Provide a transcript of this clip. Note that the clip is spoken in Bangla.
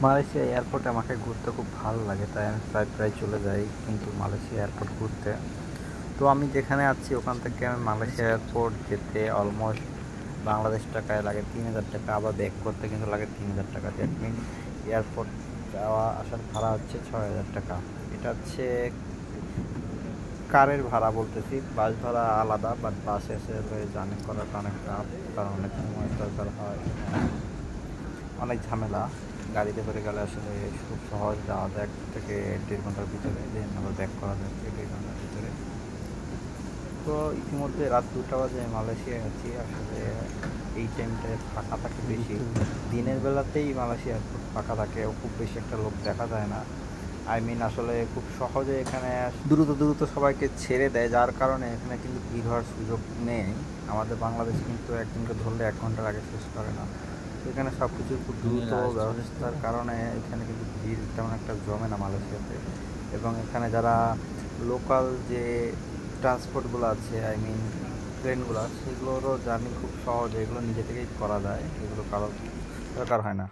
মালয়েশিয়া এয়ারপোর্টে আমাকে ঘুরতে খুব ভালো লাগে, তাই আমি প্রায় প্রায় চলে যাই কিন্তু মালয়েশিয়া এয়ারপোর্ট ঘুরতে। তো আমি যেখানে আছি ওখান থেকে আমি মালয়েশিয়া এয়ারপোর্ট যেতে অলমোস্ট বাংলাদেশ টাকায় লাগে 3,000 টাকা, আবার ব্যাক করতে কিন্তু লাগে 3,000 টাকা। দ্যাট মিন এয়ারপোর্ট যাওয়া আসার ভাড়া হচ্ছে 6,000 টাকা। এটা হচ্ছে কারের ভাড়া বলতেছি, বাস ভাড়া আলাদা, বাট বাসে আসলে জার্নি করাটা অনেক টাফ, কারণ অনেক সময় দরকার হয় এবং অনেক ঝামেলা। গাড়িতে করে গেলে আসলে খুব সহজ যাওয়া যায় 1 থেকে 1.5 ঘন্টার ভিতরে, দেন আবার ব্যাক করা যায় 2.5 ঘন্টার ভিতরে। তো ইতিমধ্যে রাত 2টা বাজে মালয়েশিয়ায় আছি। আসলে এই টাইমটায় ফাঁকা থাকে বেশি, দিনের বেলাতেই মালয়েশিয়া এয়ারপোর্ট ফাঁকা থাকে, খুব বেশি একটা লোক দেখা যায় না। আই মিন আসলে খুব সহজে এখানে দ্রুত দ্রুত সবাইকে ছেড়ে দেয়, যার কারণে এখানে কিন্তু ভিড় হওয়ার সুযোগ নেই। আমাদের বাংলাদেশে কিন্তু একজনকে ধরলে 1 ঘন্টার আগে শেষ করে না। তো এখানে সব কিছুর খুব দ্রুত ব্যবস্থার কারণে এখানে কিন্তু ভিড় তেমন একটা জমে না মালয়েশিয়াতে। এবং এখানে যারা লোকাল যে ট্রান্সপোর্টগুলো আছে, আই মিন ট্রেনগুলো, সেগুলোরও জার্নি খুব সহজ, এগুলো নিজে থেকেই করা যায়, এগুলো কারোর দরকার হয় না।